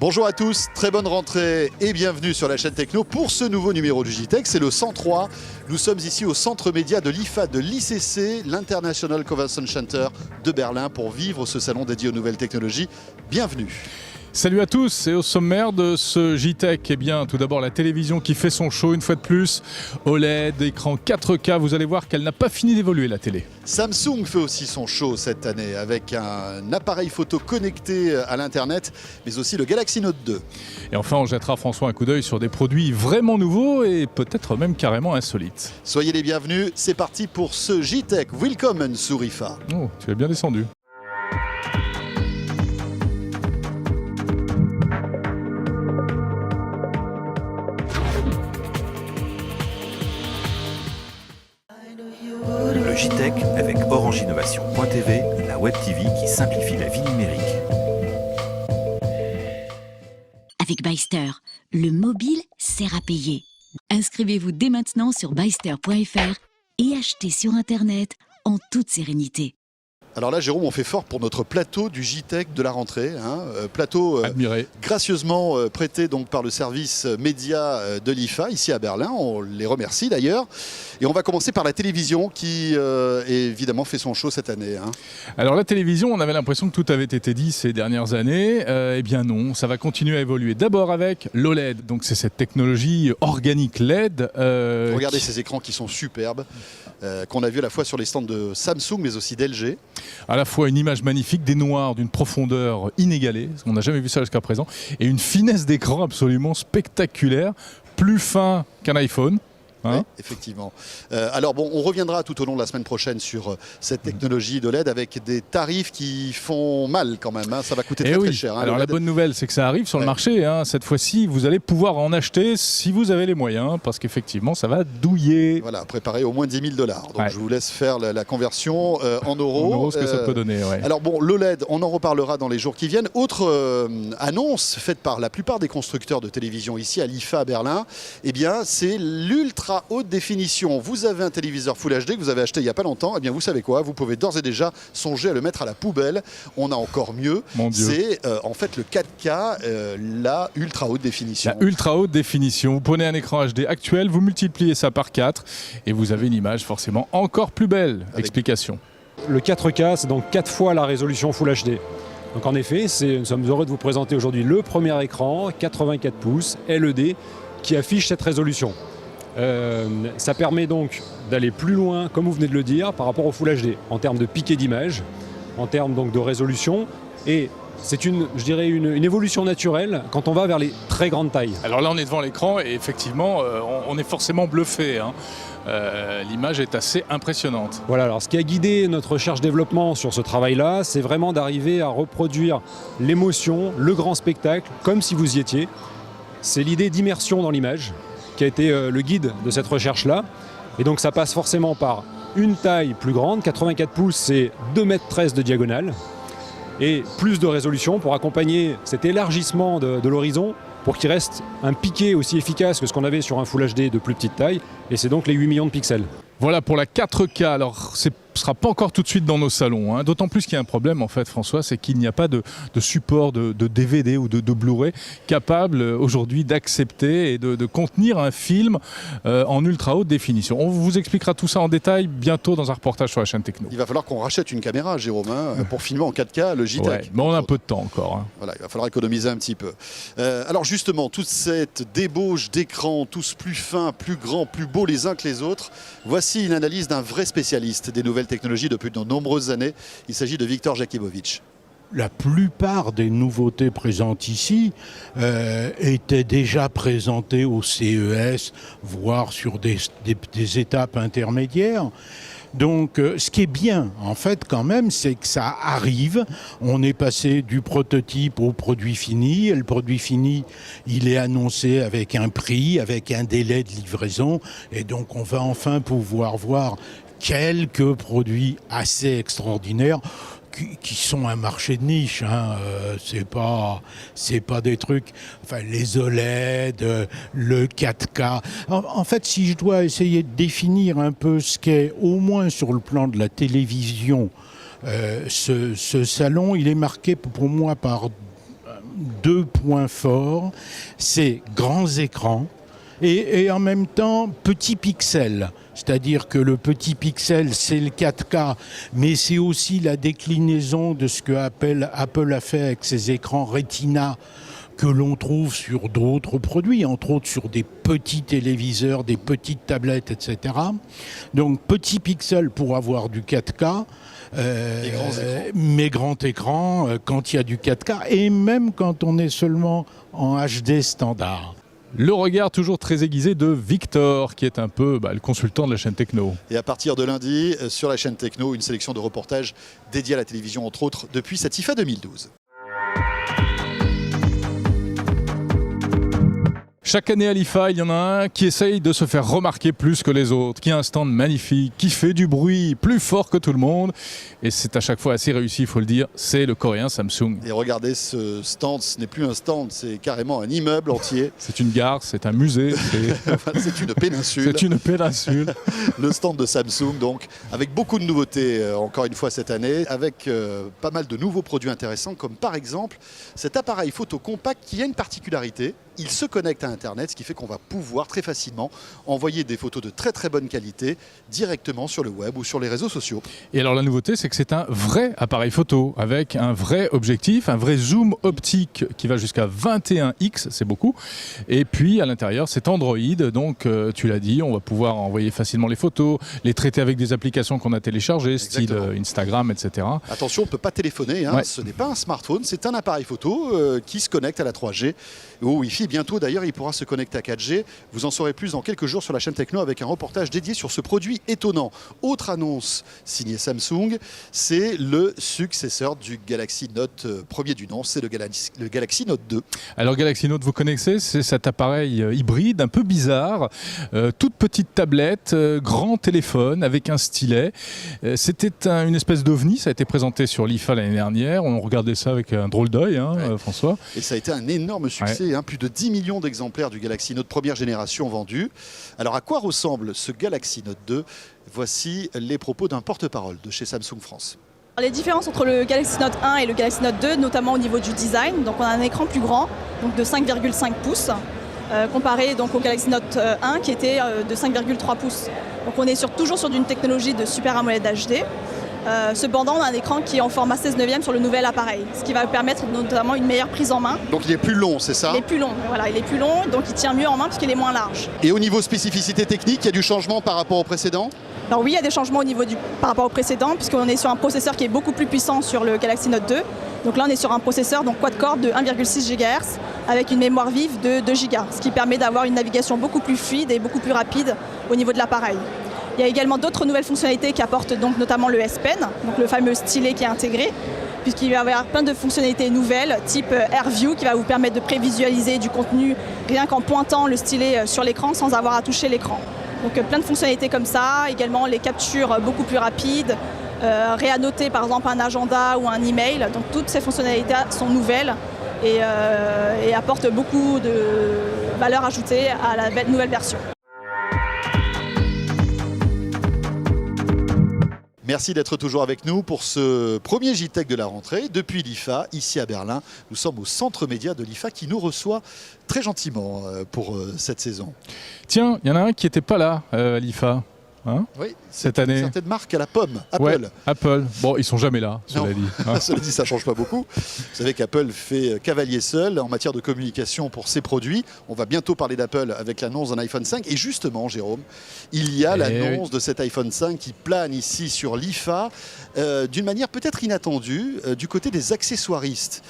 Bonjour à tous, très bonne rentrée et bienvenue sur la chaîne Techno pour ce nouveau numéro du JTech, c'est le 103. Nous sommes ici au centre média de l'IFA de l'ICC, l'International Convention Center de Berlin, pour vivre ce salon dédié aux nouvelles technologies. Bienvenue. Salut à tous, et au sommaire de ce JTech, eh bien, tout d'abord la télévision qui fait son show une fois de plus. OLED, écran 4K, vous allez voir qu'elle n'a pas fini d'évoluer la télé. Samsung fait aussi son show cette année avec un appareil photo connecté à l'internet, mais aussi le Galaxy Note 2. Et enfin, on jettera François un coup d'œil sur des produits vraiment nouveaux et peut-être même carrément insolites. Soyez les bienvenus, c'est parti pour ce JTech. Willkommen sur IFA. Oh, tu es bien descendu. Le JTech avec OrangeInnovation.tv, la web TV qui simplifie la vie numérique. Avec Byster, le mobile sert à payer. Inscrivez-vous dès maintenant sur byster.fr et achetez sur Internet en toute sérénité. Alors là, Jérôme, on fait fort pour notre plateau du JTech de la rentrée. Plateau admiré, gracieusement prêté donc par le service média de l'IFA, ici à Berlin. On les remercie d'ailleurs. Et on va commencer par la télévision qui, évidemment, fait son show cette année. Alors la télévision, on avait l'impression que tout avait été dit ces dernières années. Eh bien non, ça va continuer à évoluer. D'abord avec l'OLED. Donc c'est cette technologie organique LED. Regardez ces écrans qui sont superbes, qu'on a vu à la fois sur les stands de Samsung, mais aussi d'LG. À la fois une image magnifique, des noirs d'une profondeur inégalée, on n'a jamais vu ça jusqu'à présent, et une finesse d'écran absolument spectaculaire, plus fin qu'un iPhone. Oui, effectivement. Alors bon, on reviendra tout au long de la semaine prochaine sur cette technologie de LED avec des tarifs qui font mal quand même. Ça va coûter très cher. Alors la bonne nouvelle, c'est que ça arrive sur le marché. Cette fois-ci, vous allez pouvoir en acheter si vous avez les moyens, parce qu'effectivement, ça va douiller. Voilà, préparé au moins 10 000 $. Donc je vous laisse faire la conversion en euros. En euros, ce que ça peut donner. Alors bon, l'OLED, on en reparlera dans les jours qui viennent. Autre annonce faite par la plupart des constructeurs de télévision ici à l'IFA à Berlin, eh bien c'est l'ultra haute définition. Vous avez un téléviseur Full HD que vous avez acheté il n'y a pas longtemps, eh bien vous savez quoi, vous pouvez d'ores et déjà songer à le mettre à la poubelle. On a encore mieux, c'est en fait le 4K, la ultra haute définition. La ultra haute définition, vous prenez un écran HD actuel, vous multipliez ça par 4 et vous avez une image forcément encore plus belle. Explication. Le 4K, c'est donc 4 fois la résolution Full HD. Donc en effet, nous sommes heureux de vous présenter aujourd'hui le premier écran 84 pouces LED qui affiche cette résolution. Ça permet donc d'aller plus loin, comme vous venez de le dire, par rapport au Full HD, en termes de piqué d'image, en termes donc de résolution, et c'est une évolution naturelle quand on va vers les très grandes tailles. Alors là, on est devant l'écran et effectivement, on est forcément bluffé. L'image est assez impressionnante. Voilà, alors ce qui a guidé notre recherche-développement sur ce travail-là, c'est vraiment d'arriver à reproduire l'émotion, le grand spectacle, comme si vous y étiez. C'est l'idée d'immersion dans l'image qui a été le guide de cette recherche-là. Et donc ça passe forcément par une taille plus grande, 84 pouces, c'est 2,13 m de diagonale, et plus de résolution pour accompagner cet élargissement de l'horizon, pour qu'il reste un piqué aussi efficace que ce qu'on avait sur un Full HD de plus petite taille, et c'est donc les 8 millions de pixels. Voilà pour la 4K. Alors, ce ne sera pas encore tout de suite dans nos salons. D'autant plus qu'il y a un problème, en fait, François, c'est qu'il n'y a pas de support de DVD ou de Blu-ray capable aujourd'hui d'accepter et de contenir un film en ultra haute définition. On vous expliquera tout ça en détail bientôt dans un reportage sur la chaîne Techno. Il va falloir qu'on rachète une caméra, Jérôme, pour filmer en 4K le JTech. Ouais, mais on a un peu de temps encore. Voilà, il va falloir économiser un petit peu. Alors justement, toute cette débauche d'écrans, tous plus fins, plus grands, plus beaux les uns que les autres, voici une analyse d'un vrai spécialiste des nouvelles technologies depuis de nombreuses années. Il s'agit de Viktor Jakibovic. La plupart des nouveautés présentes ici étaient déjà présentées au CES, voire sur des étapes intermédiaires. Donc ce qui est bien en fait quand même, c'est que ça arrive. On est passé du prototype au produit fini. Et le produit fini, il est annoncé avec un prix, avec un délai de livraison. Et donc on va enfin pouvoir voir quelques produits assez extraordinaires qui sont un marché de niche, c'est pas des trucs, enfin les OLED, le 4K. En fait, si je dois essayer de définir un peu ce qu'est, au moins sur le plan de la télévision, ce salon, il est marqué pour moi par deux points forts, c'est grands écrans et en même temps petits pixels. C'est-à-dire que le petit pixel, c'est le 4K, mais c'est aussi la déclinaison de ce que Apple a fait avec ses écrans Retina que l'on trouve sur d'autres produits, entre autres sur des petits téléviseurs, des petites tablettes, etc. Donc petit pixel pour avoir du 4K, mais grand écran quand il y a du 4K, et même quand on est seulement en HD standard. Le regard toujours très aiguisé de Victor, qui est un peu le consultant de la chaîne Techno. Et à partir de lundi, sur la chaîne Techno, une sélection de reportages dédiés à la télévision, entre autres, depuis cette IFA 2012. Chaque année à l'IFA, il y en a un qui essaye de se faire remarquer plus que les autres, qui a un stand magnifique, qui fait du bruit plus fort que tout le monde. Et c'est à chaque fois assez réussi, il faut le dire, c'est le coréen Samsung. Et regardez ce stand, ce n'est plus un stand, c'est carrément un immeuble entier. C'est une gare, c'est un musée, C'est une péninsule. c'est une péninsule. Le stand de Samsung, donc, avec beaucoup de nouveautés, encore une fois cette année, avec pas mal de nouveaux produits intéressants, comme par exemple cet appareil photo compact qui a une particularité. Il se connecte à Internet, ce qui fait qu'on va pouvoir très facilement envoyer des photos de très très bonne qualité directement sur le web ou sur les réseaux sociaux. Et alors la nouveauté, c'est que c'est un vrai appareil photo avec un vrai objectif, un vrai zoom optique qui va jusqu'à 21x, c'est beaucoup. Et puis à l'intérieur, c'est Android, donc tu l'as dit, on va pouvoir envoyer facilement les photos, les traiter avec des applications qu'on a téléchargées, style Instagram, etc. Attention, on ne peut pas téléphoner, hein. Ouais. Ce n'est pas un smartphone, c'est un appareil photo qui se connecte à la 3G ou au Wi-Fi. Bientôt d'ailleurs, il pourra se connecter à 4G. Vous en saurez plus dans quelques jours sur la chaîne Techno avec un reportage dédié sur ce produit étonnant. Autre annonce signée Samsung, c'est le successeur du Galaxy Note premier du nom, c'est le Galaxy Note 2. Alors Galaxy Note, vous connaissez, c'est cet appareil hybride un peu bizarre, toute petite tablette, grand téléphone avec un stylet. C'était une espèce d'ovni, ça a été présenté sur l'IFA l'année dernière, on regardait ça avec un drôle d'œil, François. Et ça a été un énorme succès, plus de 10 millions d'exemplaires du Galaxy Note première génération vendus. Alors à quoi ressemble ce Galaxy Note 2 ? Voici les propos d'un porte-parole de chez Samsung France. Les différences entre le Galaxy Note 1 et le Galaxy Note 2, notamment au niveau du design, donc on a un écran plus grand, donc de 5,5 pouces, comparé donc au Galaxy Note 1 qui était de 5,3 pouces. Donc on est toujours sur une technologie de Super AMOLED HD. Cependant, on a un écran qui est en format 16/9 sur le nouvel appareil, ce qui va permettre notamment une meilleure prise en main. Donc il est plus long, c'est ça ? Il est plus long, voilà, il est plus long, donc il tient mieux en main puisqu'il est moins large. Et au niveau spécificité technique, il y a du changement par rapport au précédent ? Alors oui, il y a des changements au niveau par rapport au précédent, puisqu'on est sur un processeur qui est beaucoup plus puissant sur le Galaxy Note 2. Donc là, on est sur un processeur quad-core de 1,6 GHz avec une mémoire vive de 2 Go, ce qui permet d'avoir une navigation beaucoup plus fluide et beaucoup plus rapide au niveau de l'appareil. Il y a également d'autres nouvelles fonctionnalités qui apportent donc notamment le S Pen, donc le fameux stylet qui est intégré, puisqu'il va y avoir plein de fonctionnalités nouvelles, type AirView, qui va vous permettre de prévisualiser du contenu rien qu'en pointant le stylet sur l'écran sans avoir à toucher l'écran. Donc plein de fonctionnalités comme ça, également les captures beaucoup plus rapides, réannoter par exemple un agenda ou un email. Donc toutes ces fonctionnalités sont nouvelles et apportent beaucoup de valeur ajoutée à la nouvelle version. Merci d'être toujours avec nous pour ce premier JTech de la rentrée. Depuis l'IFA, ici à Berlin, nous sommes au centre média de l'IFA qui nous reçoit très gentiment pour cette saison. Tiens, il y en a un qui n'était pas là à l'IFA. Oui, cette année. Une certaine marque à la pomme, Apple. Ouais, Apple. Bon, ils sont jamais là, Non. cela dit. Cela dit, ça ne change pas beaucoup. Vous savez qu'Apple fait cavalier seul en matière de communication pour ses produits. On va bientôt parler d'Apple avec l'annonce d'un iPhone 5. Et justement, Jérôme, il y a l'annonce de cet iPhone 5 qui plane ici sur l'IFA d'une manière peut-être inattendue du côté des accessoiristes.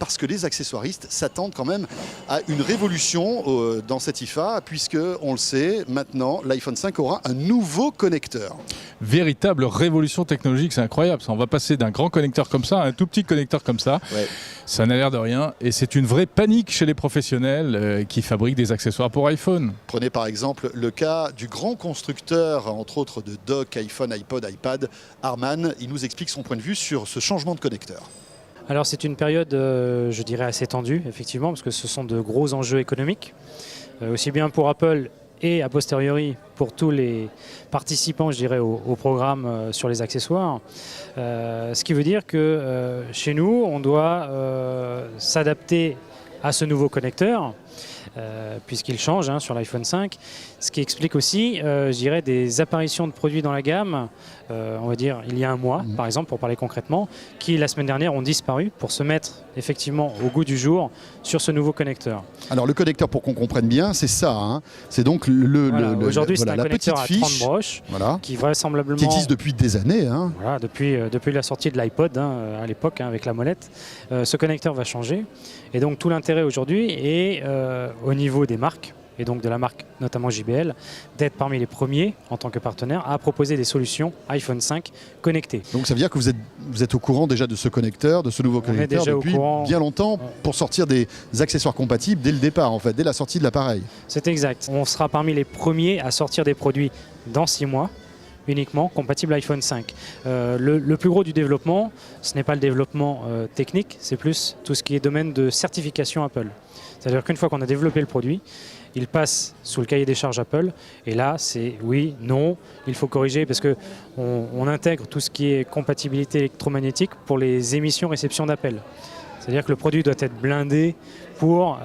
Parce que les accessoiristes s'attendent quand même à une révolution dans cette IFA, puisque, on le sait, maintenant, l'iPhone 5 aura un nouveau connecteur. Véritable révolution technologique, c'est incroyable. On va passer d'un grand connecteur comme ça à un tout petit connecteur comme ça. Ouais. Ça n'a l'air de rien et c'est une vraie panique chez les professionnels qui fabriquent des accessoires pour iPhone. Prenez par exemple le cas du grand constructeur, entre autres de dock, iPhone, iPod, iPad, Harman. Il nous explique son point de vue sur ce changement de connecteur. Alors c'est une période, je dirais, assez tendue, effectivement, parce que ce sont de gros enjeux économiques, aussi bien pour Apple et a posteriori pour tous les participants, je dirais, au programme sur les accessoires. Ce qui veut dire que chez nous, on doit s'adapter à ce nouveau connecteur, puisqu'il change sur l'iPhone 5. Ce qui explique aussi, je dirais, des apparitions de produits dans la gamme, on va dire il y a un mois, par exemple, pour parler concrètement, qui la semaine dernière ont disparu pour se mettre effectivement au goût du jour sur ce nouveau connecteur. Alors le connecteur, pour qu'on comprenne bien, c'est ça. Hein. C'est donc aujourd'hui, c'est un la connecteur petite à 30 fiche broches qui vraisemblablement... qui existe depuis des années. Hein. Voilà, depuis la sortie de l'iPod à l'époque, avec la molette. Ce connecteur va changer. Et donc tout l'intérêt aujourd'hui est au niveau des marques, et donc de la marque notamment JBL, d'être parmi les premiers en tant que partenaire à proposer des solutions iPhone 5 connectées. Donc ça veut dire que vous êtes au courant déjà de ce connecteur, de ce nouveau connecteur depuis bien longtemps pour sortir des accessoires compatibles dès le départ, en fait, dès la sortie de l'appareil. C'est exact. On sera parmi les premiers à sortir des produits dans 6 mois uniquement compatibles iPhone 5. Le plus gros du développement, ce n'est pas le développement technique, c'est plus tout ce qui est domaine de certification Apple. C'est-à-dire qu'une fois qu'on a développé le produit, il passe sous le cahier des charges Apple, et là c'est oui, non, il faut corriger parce qu'on intègre tout ce qui est compatibilité électromagnétique pour les émissions-réceptions d'appel. C'est-à-dire que le produit doit être blindé pour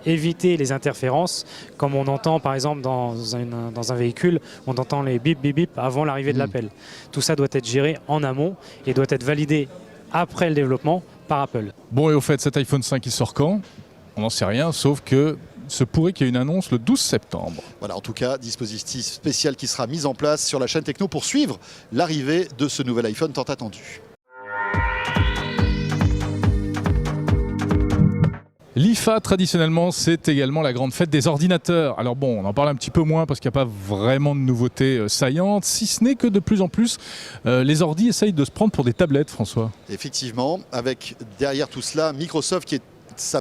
éviter les interférences, comme on entend par exemple dans un véhicule, on entend les bip bip bip avant l'arrivée de l'appel. Tout ça doit être géré en amont et doit être validé après le développement par Apple. Bon, et au fait, cet iPhone 5 il sort quand ? On n'en sait rien, sauf que se pourrait qu'il y ait une annonce le 12 septembre. Voilà, en tout cas, dispositif spécial qui sera mis en place sur la chaîne Techno pour suivre l'arrivée de ce nouvel iPhone tant attendu. L'IFA, traditionnellement, c'est également la grande fête des ordinateurs. Alors bon, on en parle un petit peu moins parce qu'il n'y a pas vraiment de nouveautés saillantes, si ce n'est que de plus en plus, les ordis essayent de se prendre pour des tablettes, François. Effectivement, avec derrière tout cela, Microsoft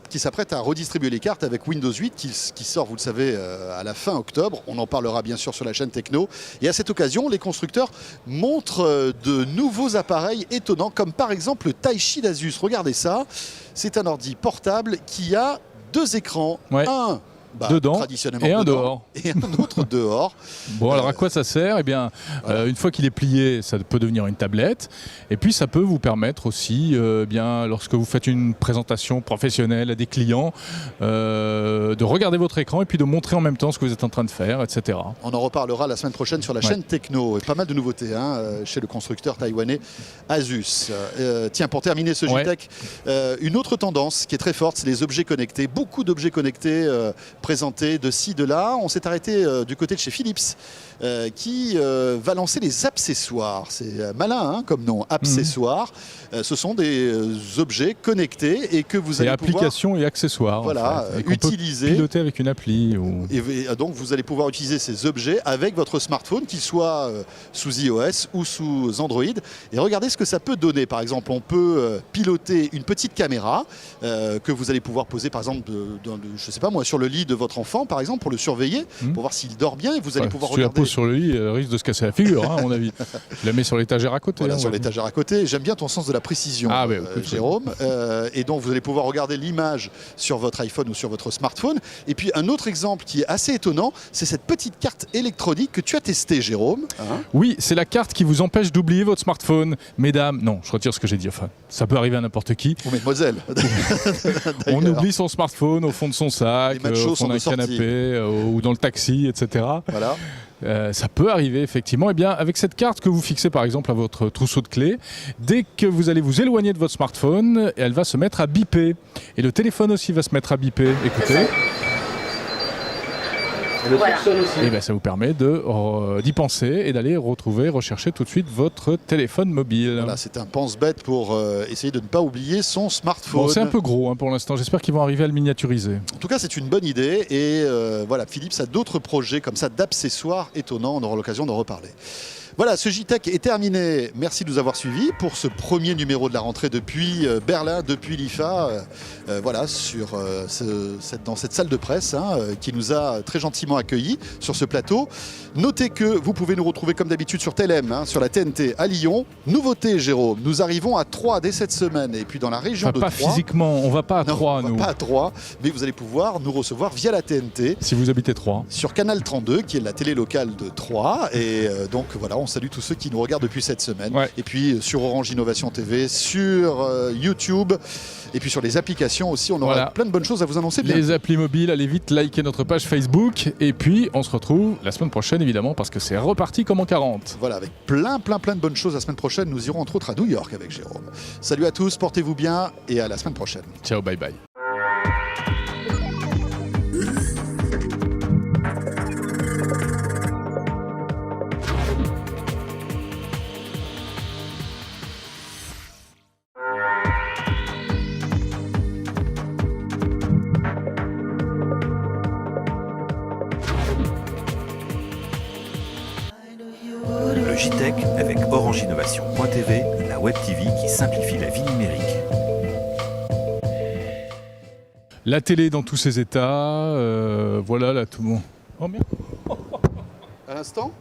qui s'apprête à redistribuer les cartes avec Windows 8 qui sort, vous le savez, à la fin octobre. On en parlera bien sûr sur la chaîne Techno. Et à cette occasion, les constructeurs montrent de nouveaux appareils étonnants, comme par exemple le Taichi d'Asus. Regardez ça, c'est un ordi portable qui a 2 écrans. Un dedans traditionnellement et un dedans, dehors. Et un autre dehors. Bon, alors à quoi ça sert ? Eh bien, une fois qu'il est plié, ça peut devenir une tablette. Et puis, ça peut vous permettre aussi, lorsque vous faites une présentation professionnelle à des clients, de regarder votre écran et puis de montrer en même temps ce que vous êtes en train de faire, etc. On en reparlera la semaine prochaine sur la chaîne Techno. Et pas mal de nouveautés chez le constructeur taïwanais Asus. Tiens, pour terminer ce JTech, une autre tendance qui est très forte, c'est les objets connectés. Beaucoup d'objets connectés présentés de ci, de là. On s'est arrêté du côté de chez Philips qui va lancer les accessoires. C'est malin comme nom, accessoires. Ce sont des objets connectés et que vous allez applications et accessoires. Voilà, en fait, utiliser. Piloter avec une appli. Et donc vous allez pouvoir utiliser ces objets avec votre smartphone, qu'il soit sous iOS ou sous Android. Et regardez ce que ça peut donner. Par exemple, on peut piloter une petite caméra que vous allez pouvoir poser, par exemple, je sais pas moi, sur le lit de votre enfant, par exemple, pour le surveiller, pour voir s'il dort bien. Et vous allez pouvoir regarder. Si tu la poses sur le lit, elle risque de se casser la figure, à mon avis. Tu la mets sur l'étagère à côté. Voilà, sur l'étagère à côté. J'aime bien ton sens de la précision, Jérôme. Et donc, vous allez pouvoir regarder l'image sur votre iPhone ou sur votre smartphone. Et puis, un autre exemple qui est assez étonnant, c'est cette petite carte électronique que tu as testée, Jérôme. Oui, c'est la carte qui vous empêche d'oublier votre smartphone. Mesdames, non, je retire ce que j'ai dit. Enfin, ça peut arriver à n'importe qui. Ou mesdemoiselles. On oublie son smartphone au fond de son sac, au fond d'un canapé ou dans le taxi, etc. Voilà. Ça peut arriver effectivement. Et bien, avec cette carte que vous fixez par exemple à votre trousseau de clés, dès que vous allez vous éloigner de votre smartphone, elle va se mettre à biper. Et le téléphone aussi va se mettre à biper. Écoutez. Et bien, ça vous permet d'y penser et d'aller rechercher tout de suite votre téléphone mobile. Voilà, c'est un pense-bête pour essayer de ne pas oublier son smartphone. Bon, c'est un peu gros pour l'instant, j'espère qu'ils vont arriver à le miniaturiser. En tout cas, c'est une bonne idée et voilà, Philips a d'autres projets comme ça d'accessoires étonnants, on aura l'occasion d'en reparler. Voilà, ce JTech est terminé. Merci de nous avoir suivis pour ce premier numéro de la rentrée depuis Berlin, depuis l'IFA. Voilà, dans cette salle de presse qui nous a très gentiment accueillis sur ce plateau. Notez que vous pouvez nous retrouver comme d'habitude sur TLM, sur la TNT à Lyon. Nouveauté, Jérôme, nous arrivons à Troyes dès cette semaine. Et puis dans la région de pas Troyes... physiquement, on va pas à Non, Troyes, on nous. va pas à Troyes, mais vous allez pouvoir nous recevoir via la TNT. Si vous habitez Troyes. Sur Canal 32, qui est la télé locale de Troyes. Et donc voilà, on salue tous ceux qui nous regardent depuis cette semaine. Ouais. Et puis sur Orange Innovation TV, sur YouTube, et puis sur les applications aussi. On aura plein de bonnes choses à vous annoncer. Les applis mobiles, allez vite liker notre page Facebook. Et puis on se retrouve la semaine prochaine, évidemment, parce que c'est reparti comme en 40. Voilà, avec plein de bonnes choses la semaine prochaine. Nous irons entre autres à New York avec Jérôme. Salut à tous, portez-vous bien et à la semaine prochaine. Ciao, bye bye. Le JTech avec Orange Innovation.tv, la web TV qui simplifie la vie numérique. La télé dans tous ses états, voilà là tout le monde. Oh merde. À l'instant